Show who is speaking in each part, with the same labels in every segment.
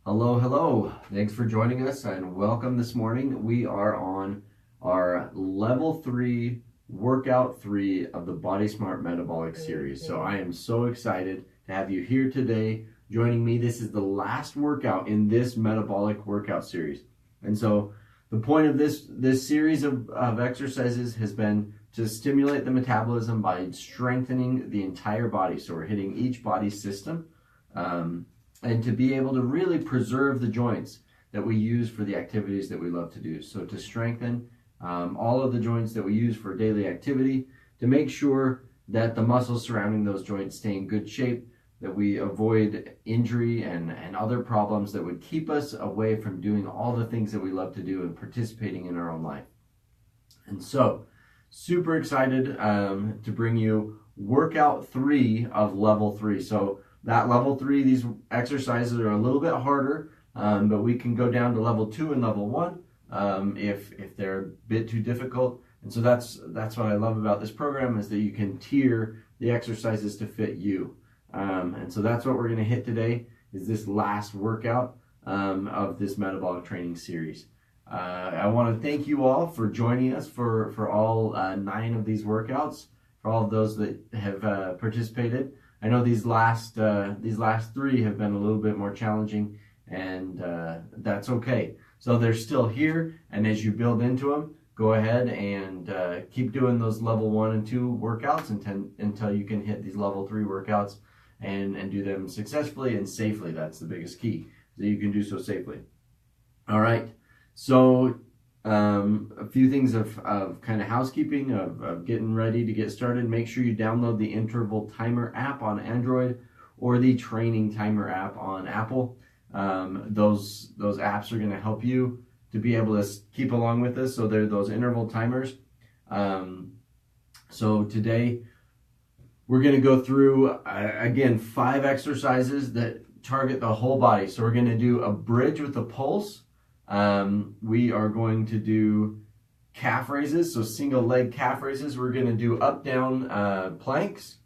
Speaker 1: Hello, hello. Thanks for joining us and welcome this morning. We are on our level 3 workout 3 of the Body Smart Metabolic series. So I am so excited to have you here today joining me. This is the last workout in this metabolic workout series. And so the point of this series of exercises has been to stimulate the metabolism by strengthening the entire body. So we're hitting each body system. And to be able to really preserve the joints that we use for the activities that we love to do. So to strengthen all of the joints that we use for daily activity, to make sure that the muscles surrounding those joints stay in good shape, that we avoid injury and other problems that would keep us away from doing all the things that we love to do and participating in our own life. And so, super excited to bring you workout 3 of level 3. So that level 3, these exercises are a little bit harder, but we can go down to level 2 and level 1 if they're a bit too difficult. And so that's what I love about this program, is that you can tier the exercises to fit you. And so that's what we're going to hit today, is this last workout of this metabolic training series. I want to thank you all for joining us for all 9 of these workouts, for all of those that have participated. I know these last 3 have been a little bit more challenging, and that's okay. So they're still here, and as you build into them, go ahead and keep doing those level 1 and 2 workouts until you can hit these level 3 workouts and do them successfully and safely. That's the biggest key, that you can do so safely. All right. So a few things of kind of housekeeping, of getting ready to get started. Make sure you download the Interval Timer app on Android or the Training Timer app on Apple. Those apps are going to help you to be able to keep along with this. So they're those interval timers. So today we're going to go through, again, 5 exercises that target the whole body. So we're going to do a bridge with a pulse. We are going to do calf raises, so single leg calf raises. We're going to do up down planks.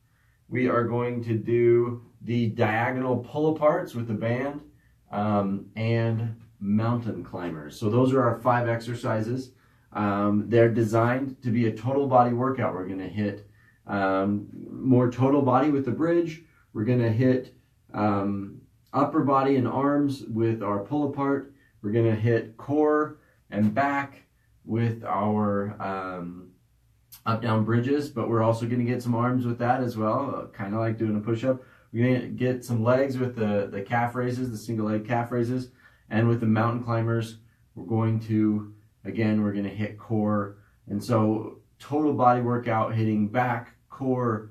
Speaker 1: We are going to do the diagonal pull aparts with the band, and mountain climbers. So those are our 5 exercises. They're designed to be a total body workout. We're going to hit more total body with the bridge. We're going to hit upper body and arms with our pull apart. We're going to hit core and back with our up-down bridges, but we're also going to get some arms with that as well, kind of like doing a push-up. We're going to get some legs with the calf raises, the single leg calf raises, and with the mountain climbers, we're going to hit core. And so total body workout, hitting back, core,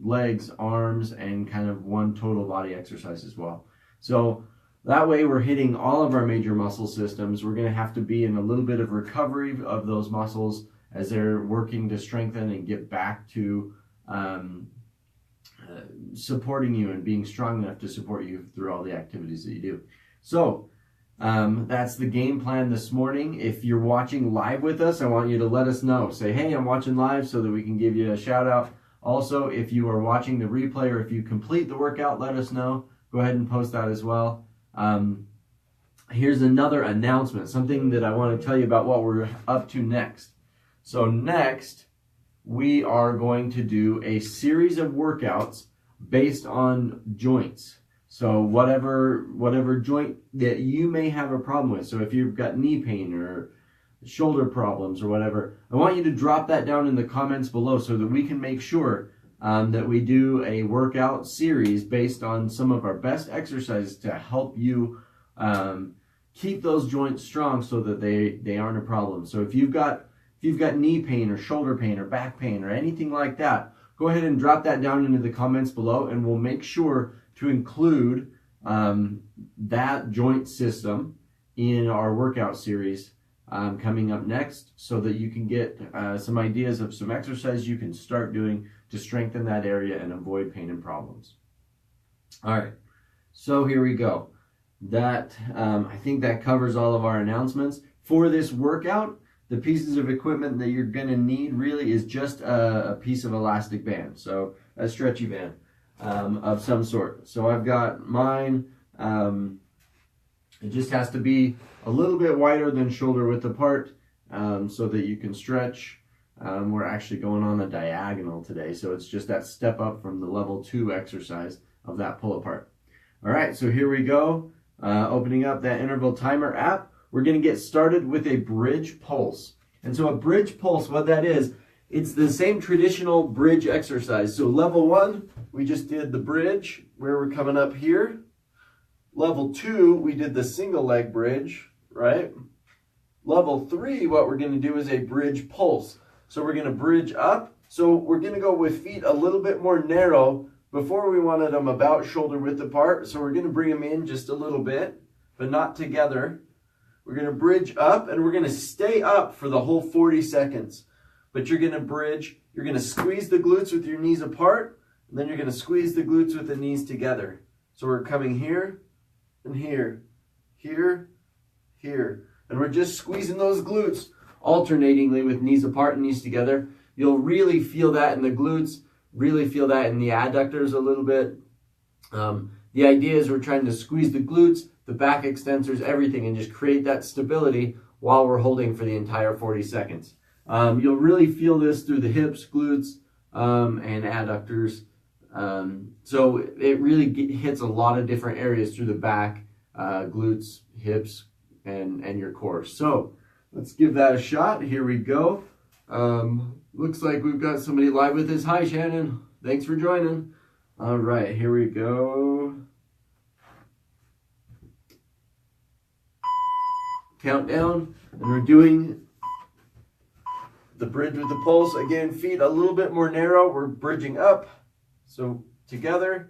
Speaker 1: legs, arms, and kind of one total body exercise as well. So that way we're hitting all of our major muscle systems. We're going to have to be in a little bit of recovery of those muscles as they're working to strengthen and get back to supporting you and being strong enough to support you through all the activities that you do. So that's the game plan this morning. If you're watching live with us, I want you to let us know. Say, hey, I'm watching live, so that we can give you a shout out. Also, if you are watching the replay or if you complete the workout, let us know. Go ahead and post that as well. Here's another announcement, something that I want to tell you about what we're up to next. So next, we are going to do a series of workouts based on joints. So whatever joint that you may have a problem with. So if you've got knee pain or shoulder problems or whatever, I want you to drop that down in the comments below so that we can make sure that we do a workout series based on some of our best exercises to help you keep those joints strong so that they aren't a problem. So if you've got knee pain or shoulder pain or back pain or anything like that, go ahead and drop that down into the comments below, and we'll make sure to include that joint system in our workout series coming up next, so that you can get some ideas of some exercise you can start doing to strengthen that area and avoid pain and problems. All right, so here we go. That I think that covers all of our announcements for this workout. The pieces of equipment that you're going to need really is just a piece of elastic band, so a stretchy band of some sort. So I've got mine. It just has to be a little bit wider than shoulder width apart so that you can stretch. We're actually going on a diagonal today, so it's just that step up from the level 2 exercise of that pull apart. All right, so here we go. Opening up that interval timer app. We're going to get started with a bridge pulse. And so a bridge pulse, what that is, it's the same traditional bridge exercise. So level 1, we just did the bridge where we're coming up here. Level 2, we did the single leg bridge, right? Level 3, what we're going to do is a bridge pulse. So we're going to bridge up. So we're going to go with feet a little bit more narrow. Before we wanted them about shoulder width apart. So we're going to bring them in just a little bit, but not together. We're going to bridge up and we're going to stay up for the whole 40 seconds. But you're going to bridge, you're going to squeeze the glutes with your knees apart, and then you're going to squeeze the glutes with the knees together. So we're coming here and here, here, here. And we're just squeezing those glutes alternatingly with knees apart and knees together. You'll really feel that in the glutes, really feel that in the adductors a little bit. The idea is we're trying to squeeze the glutes, the back extensors, everything, and just create that stability while we're holding for the entire 40 seconds. You'll really feel this through the hips, glutes, and adductors. So it really hits a lot of different areas through the back, glutes, hips, and your core. So let's give that a shot. Here we go. Looks like we've got somebody live with us. Hi, Shannon. Thanks for joining. All right, here we go. Countdown, and we're doing the bridge with the pulse. Again, feet a little bit more narrow. We're bridging up. So together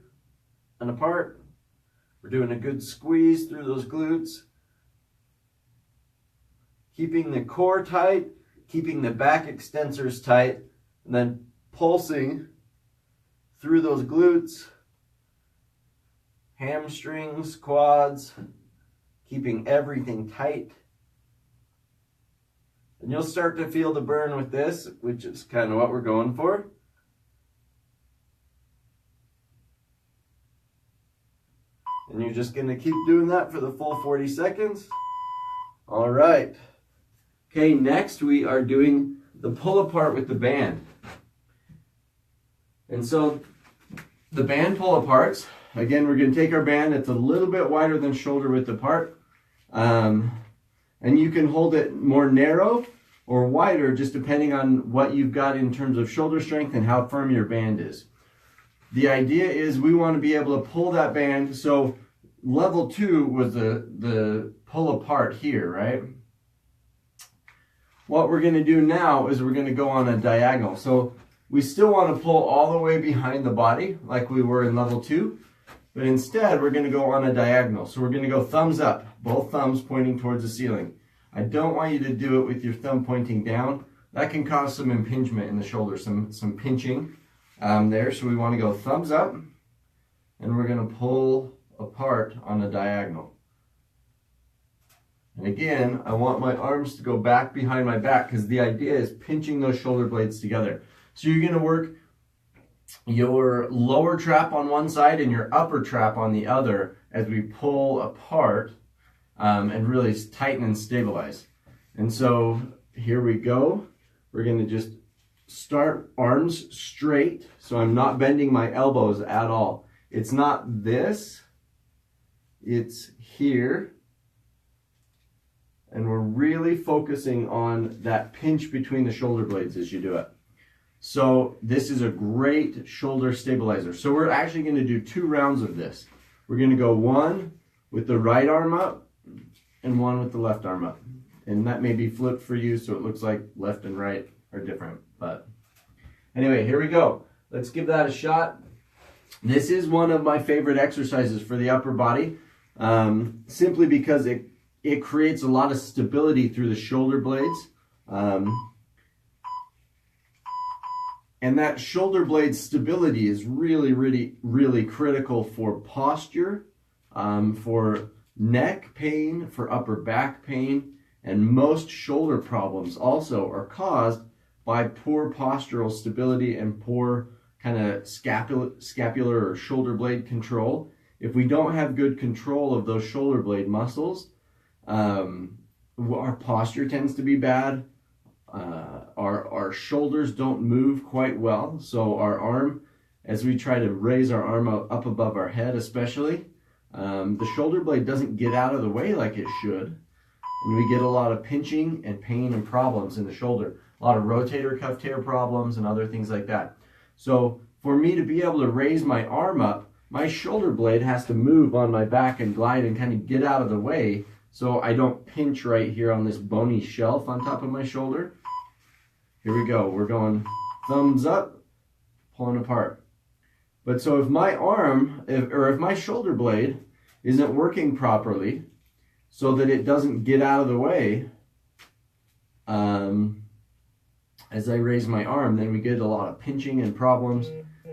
Speaker 1: and apart. We're doing a good squeeze through those glutes. Keeping the core tight, keeping the back extensors tight, and then pulsing through those glutes, hamstrings, quads, keeping everything tight. And you'll start to feel the burn with this, which is kind of what we're going for. And you're just going to keep doing that for the full 40 seconds. All right. Okay, next we are doing the pull apart with the band. And so the band pull aparts, again, we're going to take our band. It's a little bit wider than shoulder width apart. And you can hold it more narrow or wider just depending on what you've got in terms of shoulder strength and how firm your band is. The idea is we want to be able to pull that band. So level 2 was the pull apart here, right? What we're going to do now is we're going to go on a diagonal. So we still want to pull all the way behind the body like we were in level 2, but instead we're going to go on a diagonal. So we're going to go thumbs up, both thumbs pointing towards the ceiling. I don't want you to do it with your thumb pointing down. That can cause some impingement in the shoulder, some pinching there. So we want to go thumbs up, and we're going to pull apart on a diagonal. And again, I want my arms to go back behind my back because the idea is pinching those shoulder blades together. So you're going to work your lower trap on one side and your upper trap on the other as we pull apart and really tighten and stabilize. And so here we go. We're going to just start arms straight. So I'm not bending my elbows at all. It's not this, it's here. And we're really focusing on that pinch between the shoulder blades as you do it. So this is a great shoulder stabilizer. So we're actually going to do 2 rounds of this. We're going to go one with the right arm up and one with the left arm up. And that may be flipped for you, so it looks like left and right are different. But anyway, here we go. Let's give that a shot. This is one of my favorite exercises for the upper body, simply because it creates a lot of stability through the shoulder blades. And that shoulder blade stability is really, really, really critical for posture, for neck pain, for upper back pain, and most shoulder problems also are caused by poor postural stability and poor kind of scapular or shoulder blade control. if we don't have good control of those shoulder blade muscles, our posture tends to be bad. Our shoulders don't move quite well. So our arm, as we try to raise our arm up above our head especially, the shoulder blade doesn't get out of the way like it should. And we get a lot of pinching and pain and problems in the shoulder. A lot of rotator cuff tear problems and other things like that. So for me to be able to raise my arm up, my shoulder blade has to move on my back and glide and kind of get out of the way so I don't pinch right here on this bony shelf on top of my shoulder. Here we go. We're going thumbs up, pulling apart. But so if my arm, if my shoulder blade isn't working properly so that it doesn't get out of the way, as I raise my arm, then we get a lot of pinching and problems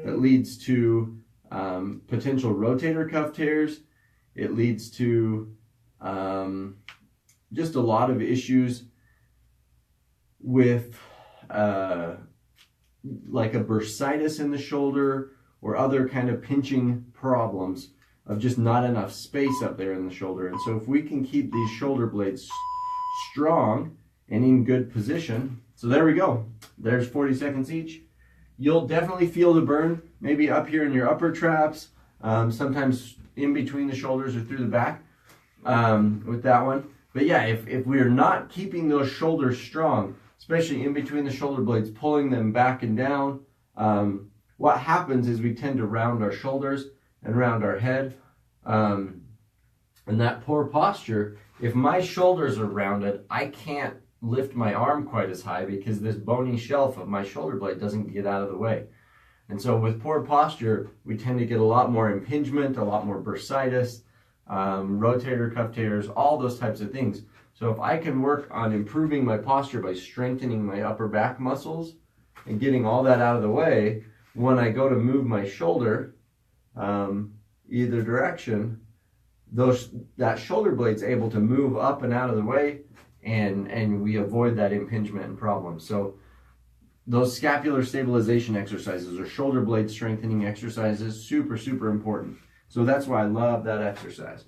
Speaker 1: that leads to potential rotator cuff tears. It leads to just a lot of issues with like a bursitis in the shoulder or other kind of pinching problems of just not enough space up there in the shoulder. And so if we can keep these shoulder blades strong and in good position, so there we go. There's 40 seconds each. You'll definitely feel the burn, maybe up here in your upper traps, sometimes in between the shoulders or through the back with that one. But yeah, if we're not keeping those shoulders strong, especially in between the shoulder blades, pulling them back and down, what happens is we tend to round our shoulders and round our head. And that poor posture, if my shoulders are rounded, I can't lift my arm quite as high because this bony shelf of my shoulder blade doesn't get out of the way. And so with poor posture, we tend to get a lot more impingement, a lot more bursitis, rotator cuff tears, all those types of things. So if I can work on improving my posture by strengthening my upper back muscles and getting all that out of the way, when I go to move my shoulder either direction, that shoulder blade's able to move up and out of the way, and we avoid that impingement and problem. So those scapular stabilization exercises or shoulder blade strengthening exercises, super, super important. So that's why I love that exercise.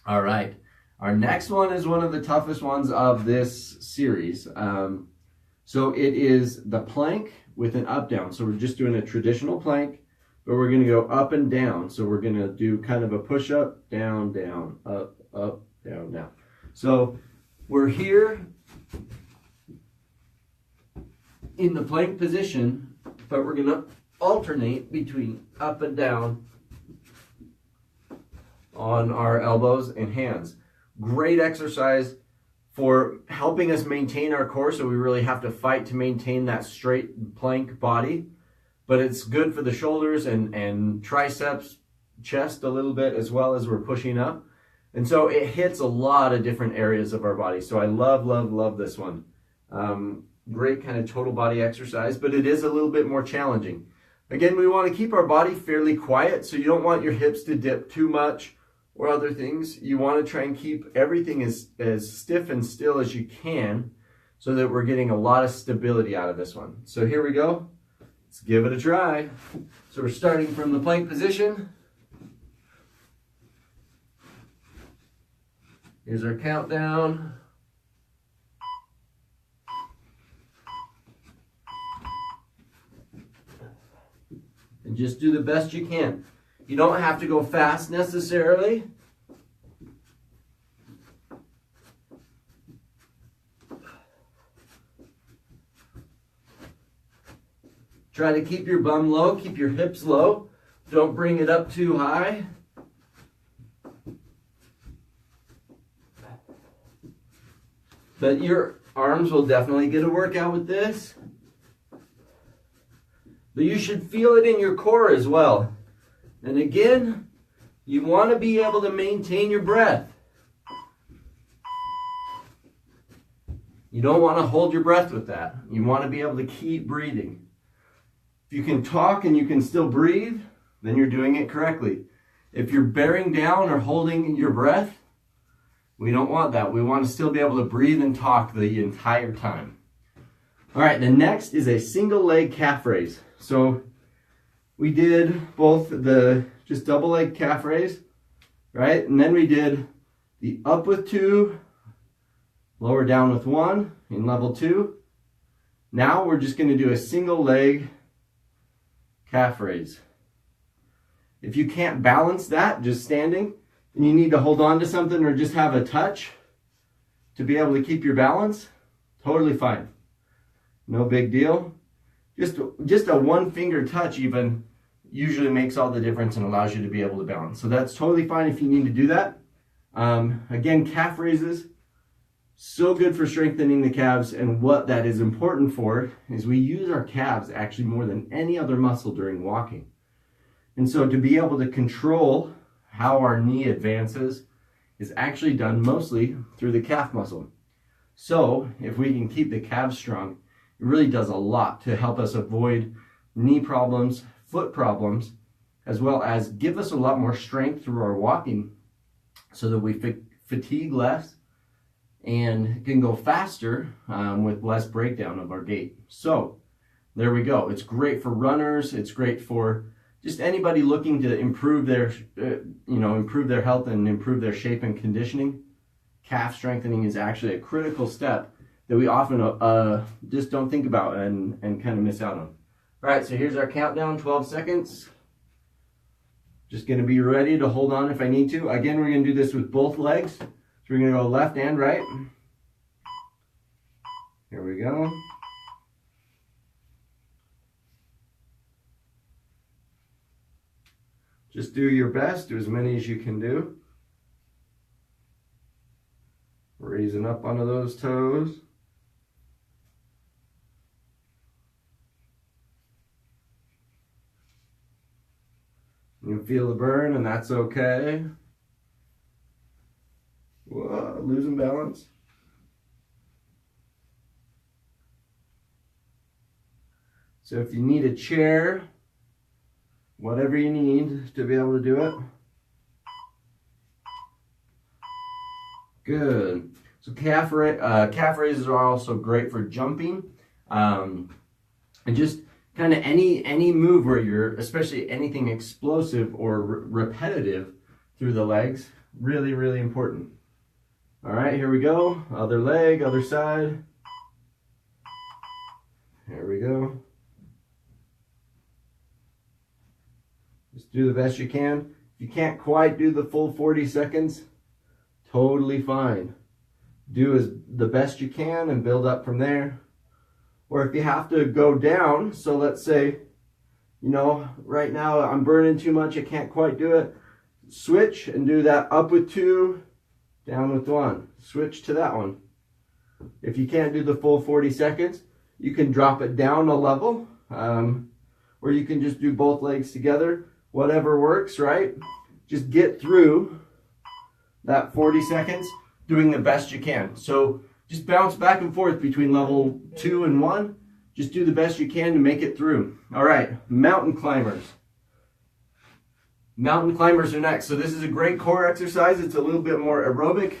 Speaker 1: All right. Our next one is one of the toughest ones of this series. So it is the plank with an up down. So we're just doing a traditional plank, but we're going to go up and down. So we're going to do kind of a push up, down, down, up, down, down. So we're here in the plank position, but we're going to alternate between up and down on our elbows and hands. Great exercise for helping us maintain our core, so we really have to fight to maintain that straight plank body. But it's good for the shoulders and triceps, chest a little bit as well as we're pushing up. And so it hits a lot of different areas of our body. So I love, love, love this one. Great kind of total body exercise, but it is a little bit more challenging. Again, we want to keep our body fairly quiet, so you don't want your hips to dip too much or other things. You want to try and keep everything as stiff and still as you can so that we're getting a lot of stability out of this one. So here we go. Let's give it a try. So we're starting from the plank position. Here's our countdown. And just do the best you can. You don't have to go fast necessarily. Try to keep your bum low, keep your hips low. Don't bring it up too high. But your arms will definitely get a workout with this. But you should feel it in your core as well. And again, you want to be able to maintain your breath. You don't want to hold your breath with that. You want to be able to keep breathing. If you can talk and you can still breathe, then you're doing it correctly. If you're bearing down or holding your breath, we don't want that. We want to still be able to breathe and talk the entire time. All right, the next is a single leg calf raise. So we did both just just double leg calf raise, right? And then we did the up with 2, lower down with 1 in level 2. Now we're just going to do a single leg calf raise. If you can't balance that just standing, and you need to hold on to something or just have a touch to be able to keep your balance, totally fine. No big deal. Just a 1 finger touch even usually makes all the difference and allows you to be able to balance. So that's totally fine if you need to do that. Again, calf raises, so good for strengthening the calves, and what that is important for is we use our calves actually more than any other muscle during walking. And so to be able to control how our knee advances is actually done mostly through the calf muscle. So if we can keep the calves strong, it really does a lot to help us avoid knee problems, foot problems, as well as give us a lot more strength through our walking so that we fatigue less and can go faster with less breakdown of our gait. So there we go. It's great for runners. It's great for just anybody looking to improve their, improve their health and improve their shape and conditioning. Calf strengthening is actually a critical step that we often just don't think about and kind of miss out on. All right, so here's our countdown, 12 seconds. Just gonna be ready to hold on if I need to. Again, we're gonna do this with both legs. So we're gonna go left and right. Here we go. Just do your best, do as many as you can do. Raising up onto those toes. You feel the burn, and that's okay. Whoa, losing balance. So if you need a chair, whatever you need to be able to do it. Good. So calf raises are also great for jumping, and just kind of any move where you're, especially anything explosive or repetitive through the legs, really, really important. All right, here we go. Other leg, other side. Here we go. Just do the best you can. If you can't quite do the full 40 seconds, totally fine. Do the best you can and build up from there. Or if you have to go down, so let's say, right now I'm burning too much, I can't quite do it. Switch and do that up with 2, down with 1. Switch to that one. If you can't do the full 40 seconds, you can drop it down a level, or you can just do both legs together. Whatever works, right? Just get through that 40 seconds doing the best you can. So just bounce back and forth between level 2 and 1. Just do the best you can to make it through. All right, mountain climbers. Mountain climbers are next. So this is a great core exercise. It's a little bit more aerobic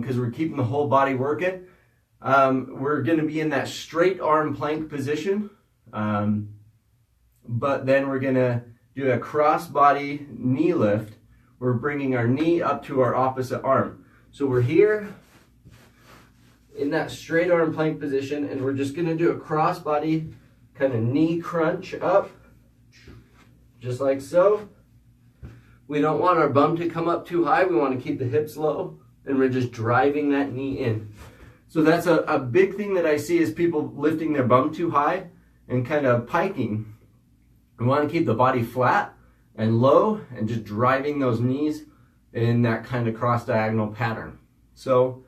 Speaker 1: because we're keeping the whole body working. We're going to be in that straight arm plank position. But then we're going to do a cross body knee lift. We're bringing our knee up to our opposite arm. So we're here in that straight arm plank position, and we're just going to do a cross body kind of knee crunch up, just like so. We don't want our bum to come up too high. We want to keep the hips low, and we're just driving that knee in. So that's a big thing that I see is people lifting their bum too high and kind of piking. We want to keep the body flat and low and just driving those knees in that kind of cross diagonal pattern. So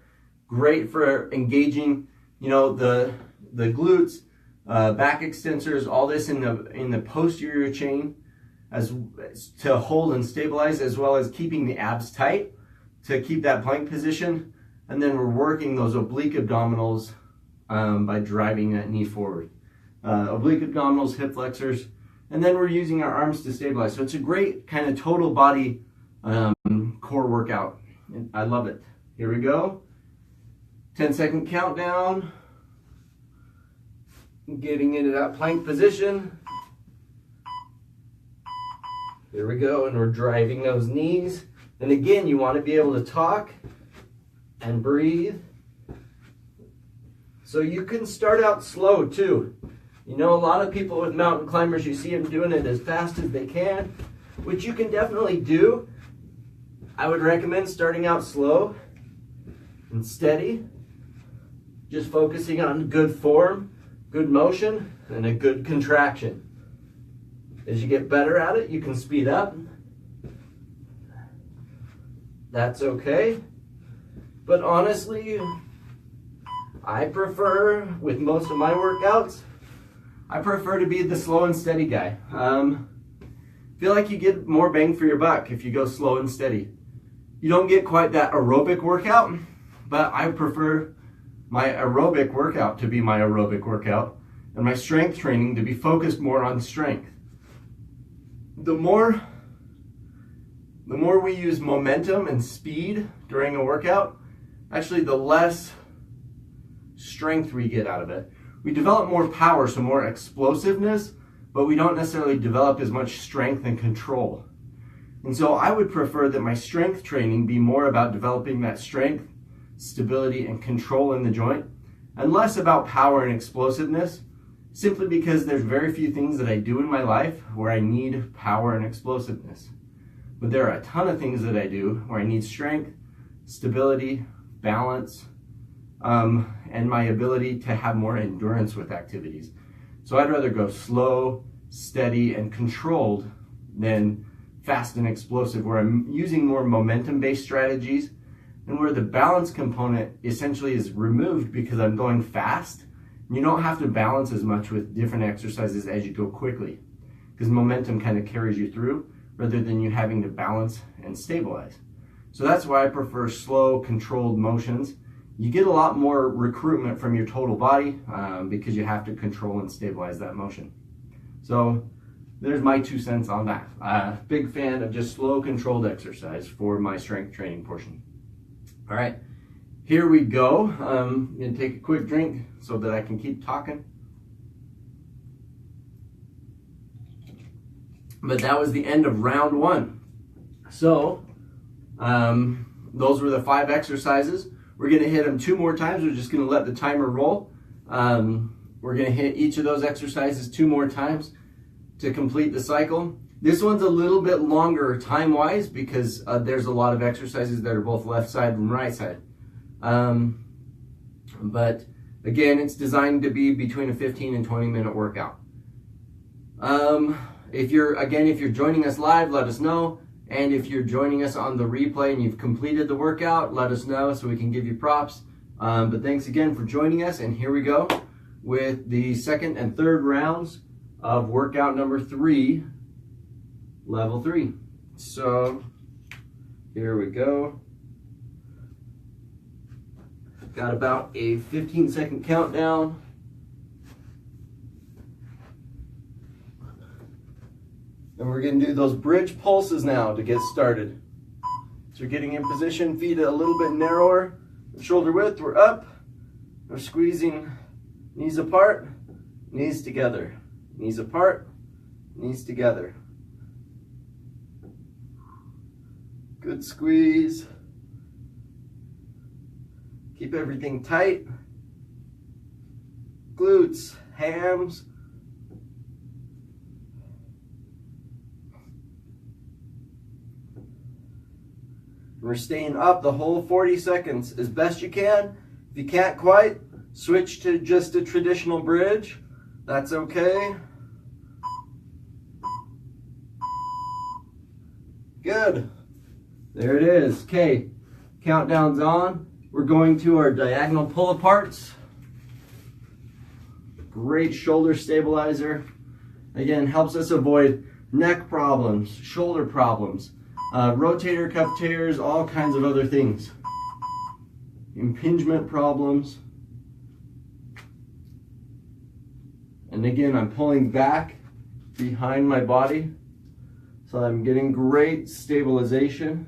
Speaker 1: great for engaging, the glutes, back extensors, all this in the posterior chain as to hold and stabilize, as well as keeping the abs tight to keep that plank position. And then we're working those oblique abdominals by driving that knee forward. Oblique abdominals, hip flexors, and then we're using our arms to stabilize. So it's a great kind of total body core workout. And I love it. Here we go. 10-second countdown. Getting into that plank position.
Speaker 2: Here we go, and we're driving those knees. And again, you want to be able to talk and breathe. So you can start out slow too. You know, a lot of people with mountain climbers, you see them doing it as fast as they can, which you can definitely do. I would recommend starting out slow and steady, just focusing on good form, good motion, and a good contraction. As you get better at it, you can speed up. That's okay. But honestly, I prefer, with most of my workouts, I prefer to be the slow and steady guy. Feel like you get more bang for your buck if you go slow and steady. You don't get quite that aerobic workout, but I prefer my aerobic workout to be my aerobic workout and my strength training to be focused more on strength. The more we use momentum and speed during a workout, actually the less strength we get out of it. We develop more power, so more explosiveness, but we don't necessarily develop as much strength and control. And so I would prefer that my strength training be more about developing that strength, stability, and control in the joint, and less about power and explosiveness, simply because there's very few things that I do in my life where I need power and explosiveness. But there are a ton of things that I do where I need strength, stability, balance, and my ability to have more endurance with activities. So I'd rather go slow, steady, and controlled than fast and explosive, where I'm using more momentum-based strategies and where the balance component essentially is removed because I'm going fast. You don't have to balance as much with different exercises as you go quickly, because momentum kind of carries you through rather than you having to balance and stabilize. So that's why I prefer slow, controlled motions. You get a lot more recruitment from your total body because you have to control and stabilize that motion. So there's my 2 cents on that. Big fan of just slow, controlled exercise for my strength training portion. All right, here we go. I'm gonna take a quick drink so that I can keep talking. But that was the end of round 1. So those were the 5 exercises. We're gonna hit them 2 more times. We're just gonna let the timer roll. We're gonna hit each of those exercises 2 more times to complete the cycle. This one's a little bit longer time-wise because there's a lot of exercises that are both left side and right side. But again, it's designed to be between a 15 and 20 minute workout. If you're joining us live, let us know. And if you're joining us on the replay and you've completed the workout, let us know so we can give you props. But thanks again for joining us. And here we go with the second and third rounds of workout number 3, level 3. So here we go. Got about a 15-second countdown. And we're going to do those bridge pulses now to get started. So we're getting in position, feet a little bit narrower, shoulder width, we're up. We're squeezing knees apart, knees together. Knees apart, knees together. Good squeeze. Keep everything tight. Glutes, hams. We're staying up the whole 40 seconds as best you can. If you can't quite, switch to just a traditional bridge. That's okay. Good. There it is. Okay, countdown's on. We're going to our diagonal pull aparts. Great shoulder stabilizer. Again, helps us avoid neck problems, shoulder problems, rotator cuff tears, all kinds of other things. Impingement problems. And again, I'm pulling back behind my body, so I'm getting great stabilization.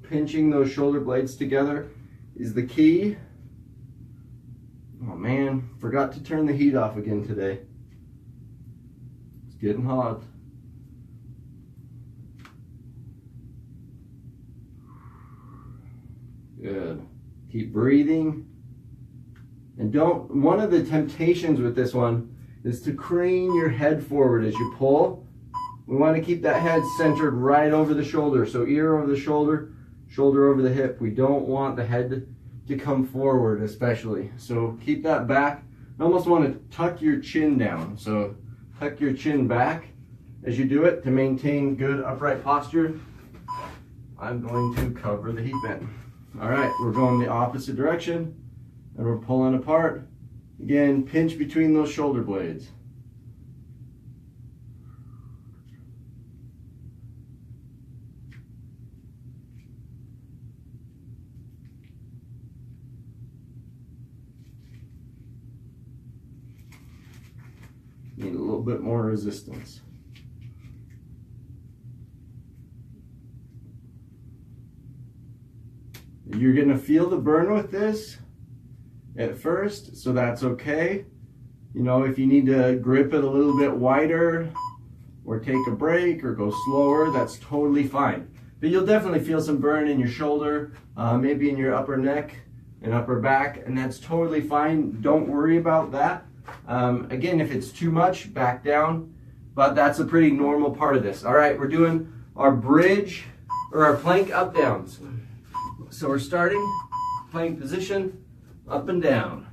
Speaker 2: Pinching those shoulder blades together is the key. Oh man, forgot to turn the heat off again today. It's getting hot.
Speaker 1: Good. Keep breathing. And one of the temptations with this one is to crane your head forward as you pull. We want to keep that head centered right over the shoulder. So ear over the shoulder, shoulder over the hip. We don't want the head to come forward especially. So keep that back. You almost want to tuck your chin down. So tuck your chin back as you do it to maintain good upright posture. I'm going to cover the heat bend. All right, we're going the opposite direction and we're pulling apart. Again, pinch between those shoulder blades. Need a little bit more resistance. You're going to feel the burn with this at first, so that's okay. You know, if you need to grip it a little bit wider or take a break or go slower, that's totally fine. But you'll definitely feel some burn in your shoulder, maybe in your upper neck and upper back, and that's totally fine. Don't worry about that. Again, if it's too much, back down, but that's a pretty normal part of this. All right, we're doing our bridge or our plank up downs. So we're starting plank position, up and down.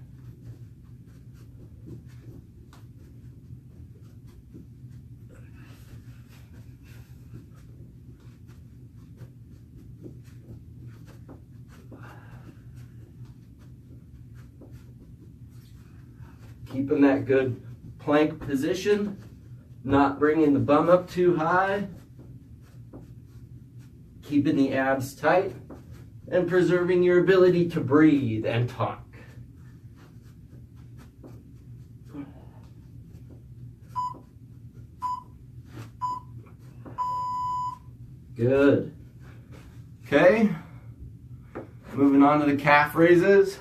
Speaker 1: Keeping that good plank position, not bringing the bum up too high, keeping the abs tight, and preserving your ability to breathe and talk. Good. Okay, moving on to the calf raises.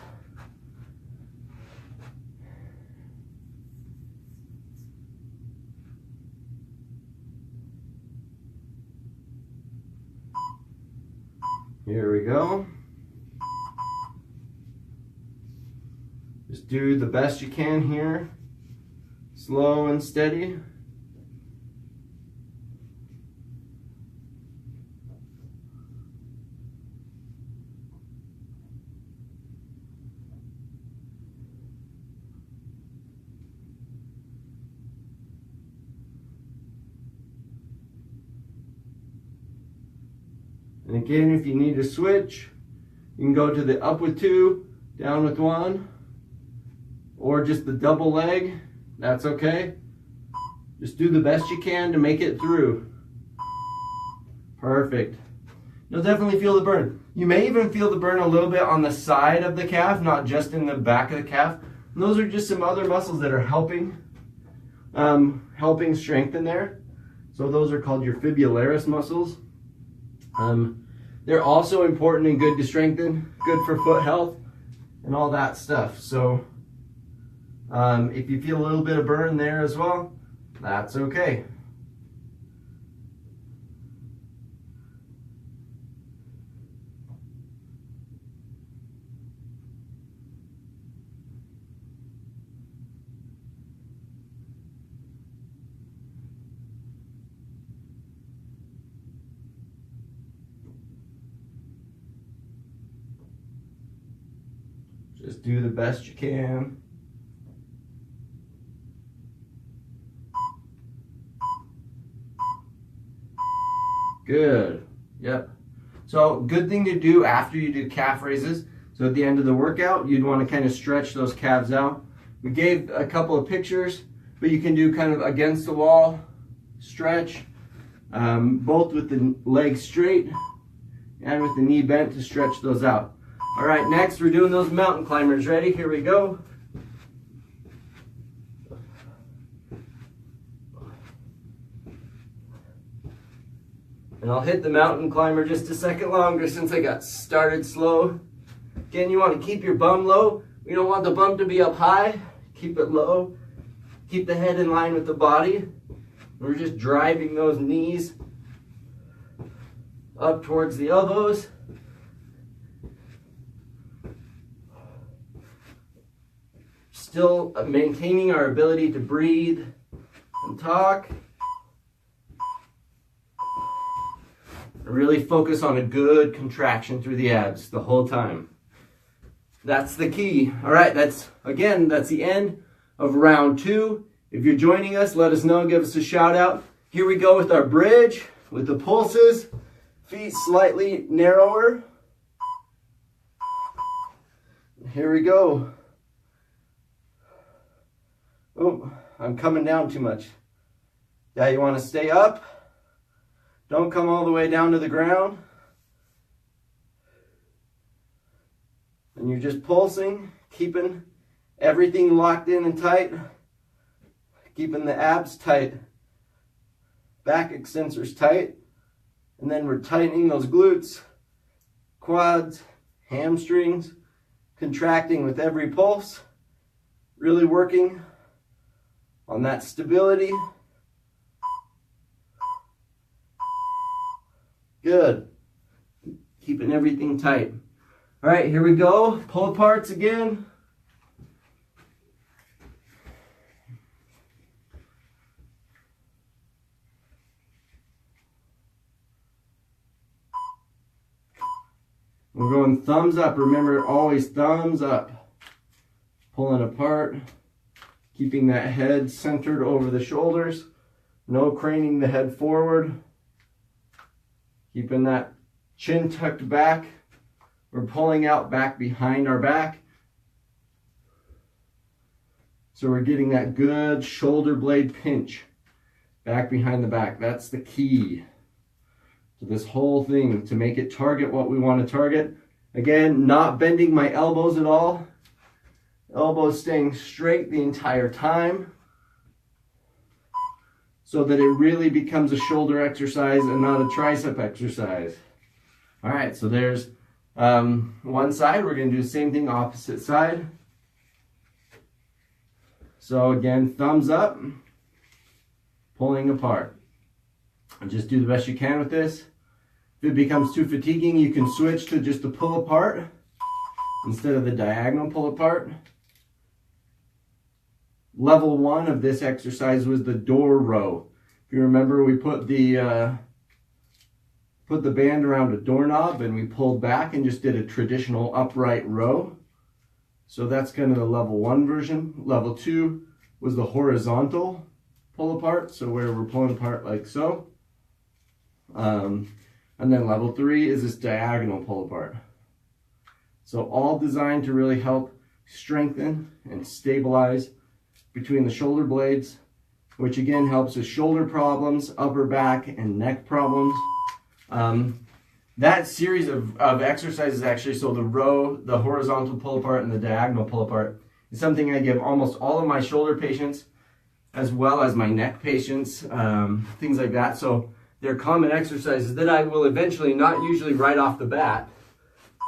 Speaker 1: Here we go. Just do the best you can here. Slow and steady. And again, if you need to switch, you can go to the up with 2, down with 1, or just the double leg. That's okay. Just do the best you can to make it through. Perfect. You'll definitely feel the burn. You may even feel the burn a little bit on the side of the calf, not just in the back of the calf. And those are just some other muscles that are helping strengthen there. So those are called your fibularis muscles. They're also important and good to strengthen, good for foot health and all that stuff. So if you feel a little bit of burn there as well, that's okay. Just do the best you can. Good. Yep. So good thing to do after you do calf raises. So at the end of the workout, you'd want to kind of stretch those calves out. We gave a couple of pictures, but you can do kind of against the wall stretch, both with the legs straight and with the knee bent to stretch those out. All right, next we're doing those mountain climbers. Ready? Here we go. And I'll hit the mountain climber just a second longer since I got started slow. Again, you want to keep your bum low. We don't want the bum to be up high. Keep it low. Keep the head in line with the body. We're just driving those knees up towards the elbows.
Speaker 2: still maintaining our ability to breathe and talk. Really focus on a good contraction through the abs the whole time. That's the key. All right, that's the end of round 2. If you're joining us, let us know, give us a shout out. Here we go with our bridge, with the pulses, feet slightly narrower. Here we go. Oh, I'm coming down too much. Yeah, you want to stay up. Don't come all the way down to the ground. And you're just pulsing, keeping everything locked in and tight, keeping the abs tight, back extensors tight, and then we're tightening those glutes, quads, hamstrings, contracting with every pulse, really working on that stability. Good. Keeping everything tight. All right, here we go. Pull aparts again. We're going thumbs up. Remember, always thumbs up. Pulling apart. Keeping that head centered over the shoulders. No craning the head forward. Keeping that chin tucked back. We're pulling out back behind our back. So we're getting that good shoulder blade pinch back behind the back. That's the key to this whole thing, to make it target what we want to target. Again, not bending my elbows at all. Elbows staying straight the entire time, so that it really becomes a shoulder exercise and not a tricep exercise. All right, so there's one side. We're going to do the same thing opposite side. So again, thumbs up, pulling apart. And just do the best you can with this. If it becomes too fatiguing, you can switch to just the pull apart instead of the diagonal pull apart. Level 1 of this exercise was the door row. If you remember, we put the band around a doorknob and we pulled back and just did a traditional upright row. So that's kind of the level 1 version. Level 2 was the horizontal pull apart, so where we're pulling apart like so. And then level 3 is this diagonal pull apart. So all designed to really help strengthen and stabilize between the shoulder blades, which again helps with shoulder problems, upper back and neck problems. That series of exercises actually, so the row, the horizontal pull apart and the diagonal pull apart, is something I give almost all of my shoulder patients as well as my neck patients, things like that. So they're common exercises that I will eventually, not usually right off the bat,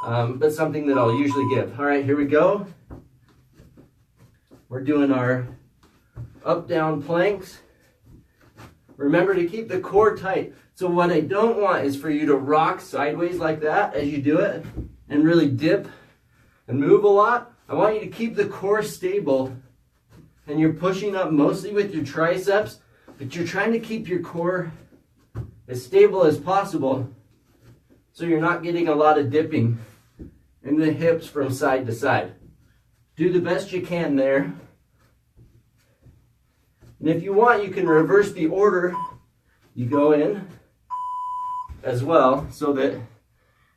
Speaker 2: but something that I'll usually give. All right, here we go. We're doing our up-down planks. Remember to keep the core tight. So what I don't want is for you to rock sideways like that as you do it and really dip and move a lot. I want you to keep the core stable, and you're pushing up mostly with your triceps, but you're trying to keep your core as stable as possible so you're not getting a lot of dipping in the hips from side to side. Do the best you can there. And if you want, you can reverse the order you go in as well, so that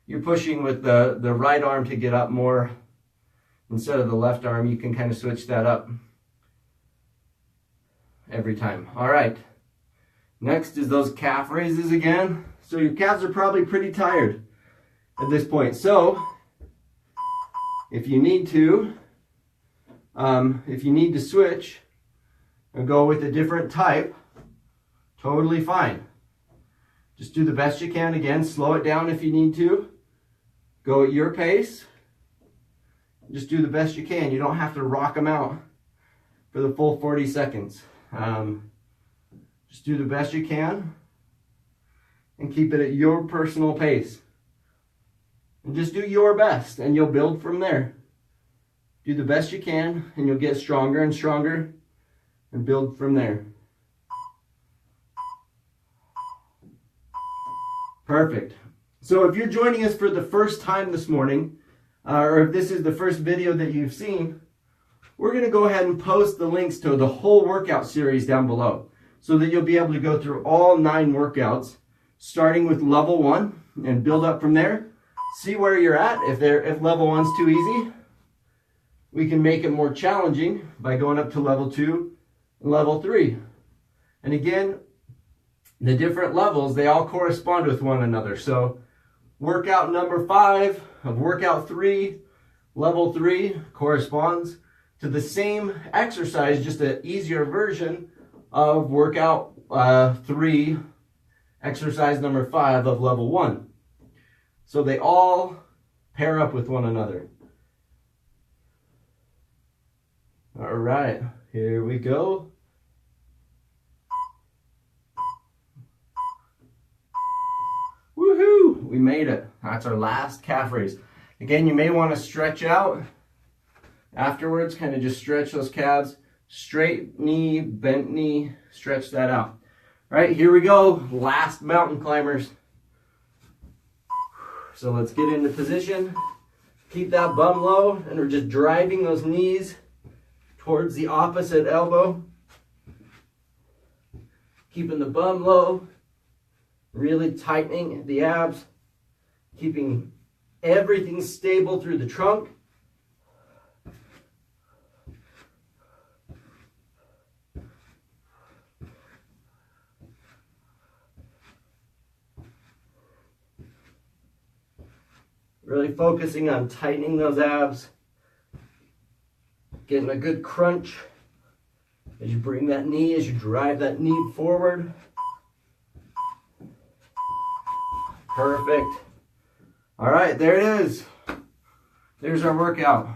Speaker 2: you're pushing with the right arm to get up more instead of the left arm. You can kind of switch that up every time. All right. Next is those calf raises again. So your calves are probably pretty tired at this point. So if you need to switch and go with a different type, totally fine. Just do the best you can. Again, slow it down if you need to. Go at your pace. Just do the best you can. You don't have to rock them out for the full 40 seconds. Just do the best you can and keep it at your personal pace. And just do your best, and you'll build from there.
Speaker 1: do the best you can, and you'll get stronger and stronger and build from there. Perfect. So if you're joining us for the first time this morning, or if this is the first video that you've seen, we're going to go ahead and post the links to the whole workout series down below so that you'll be able to go through all 9 workouts, starting with level 1 and build up from there. See where you're at. If level 1's too easy, we can make it more challenging by going up to level 2 and level 3. And again, the different levels, they all correspond with one another. So workout number 5 of workout 3, level 3, corresponds to the same exercise, just an easier version of workout 3, exercise number 5 of level 1. So they all pair up with one another. All right, here we go. Woohoo! We made it. That's our last calf raise. Again, you may want to stretch out afterwards, kind of just stretch those calves. Straight knee, bent knee, stretch that out. All right, here we go. Last mountain climbers. So let's get into position. Keep that bum low, and we're just driving those knees towards the opposite elbow. Keeping the bum low, really tightening the abs, keeping everything stable through the trunk. Really focusing on tightening those abs, getting a good crunch as you bring that knee, as you drive that knee forward. Perfect. All right, there it is. There's our workout.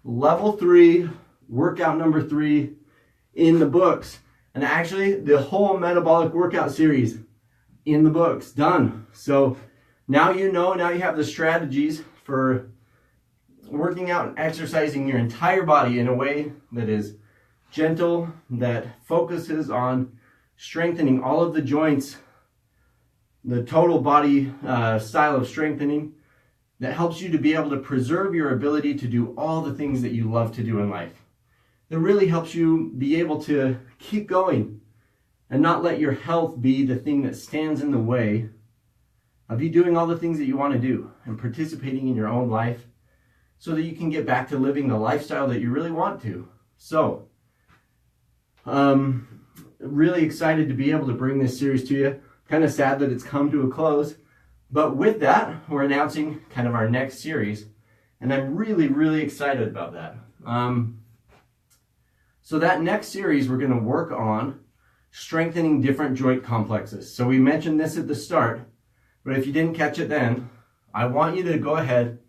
Speaker 1: Level 3, workout number 3 in the books. And actually, the whole metabolic workout series in the books, done. So now you know, now you have the strategies for working out and exercising your entire body in a way that is gentle, that focuses on strengthening all of the joints, the total body style of strengthening, that helps you to be able to preserve your ability to do all the things that you love to do in life. That really helps you be able to keep going and not let your health be the thing that stands in the way of you doing all the things that you want to do and participating in your own life so that you can get back to living the lifestyle that you really want to. So, really excited to be able to bring this series to you. Kind of sad that it's come to a close. But with that, we're announcing kind of our next series. And I'm really, really excited about that. So that next series, we're going to work on strengthening different joint complexes. So we mentioned this at the start. But if you didn't catch it then, I want you to go ahead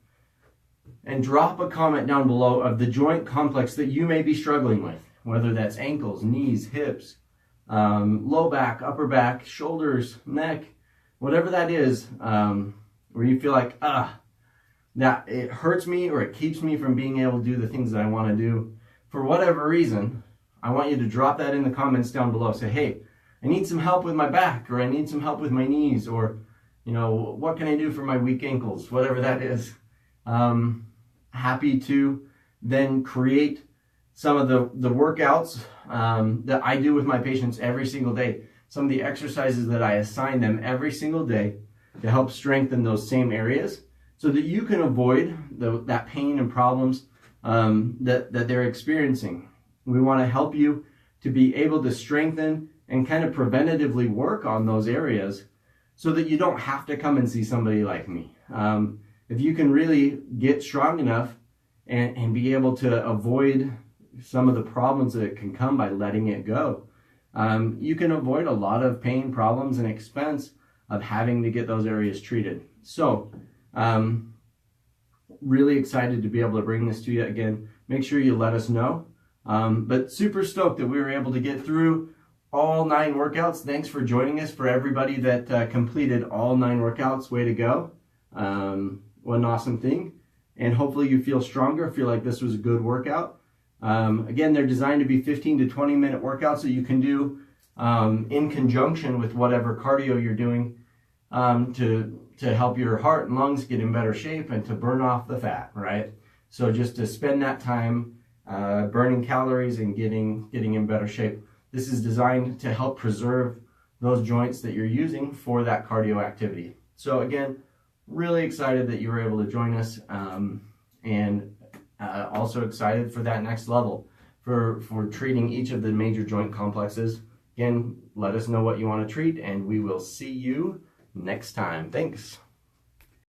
Speaker 1: and drop a comment down below of the joint complex that you may be struggling with, whether that's ankles, knees, hips, low back, upper back, shoulders, neck, whatever that is, where you feel like, that it hurts me or it keeps me from being able to do the things that I want to do. For whatever reason, I want you to drop that in the comments down below. Say, hey, I need some help with my back, or I need some help with my knees, or what can I do for my weak ankles? Whatever that is. Happy to then create some of the workouts that I do with my patients every single day. Some of the exercises that I assign them every single day to help strengthen those same areas so that you can avoid that pain and problems that they're experiencing. We want to help you to be able to strengthen and kind of preventatively work on those areas so that you don't have to come and see somebody like me. If you can really get strong enough and be able to avoid some of the problems that can come by letting it go, you can avoid a lot of pain, problems, and expense of having to get those areas treated. So, really excited to be able to bring this to you again. Make sure you let us know. But super stoked that we were able to get through all 9 workouts. Thanks for joining us. For everybody that completed all 9 workouts, way to go. What an awesome thing. and hopefully you feel stronger, feel like this was a good workout. Again, they're designed to be 15 to 20 minute workouts that you can do in conjunction with whatever cardio you're doing to help your heart and lungs get in better shape and to burn off the fat, right? So just to spend that time burning calories and getting in better shape. This is designed to help preserve those joints that you're using for that cardio activity. So again, really excited that you were able to join us, and also excited for that next level for treating each of the major joint complexes. Again, let us know what you want to treat, and we will see you next time. Thanks.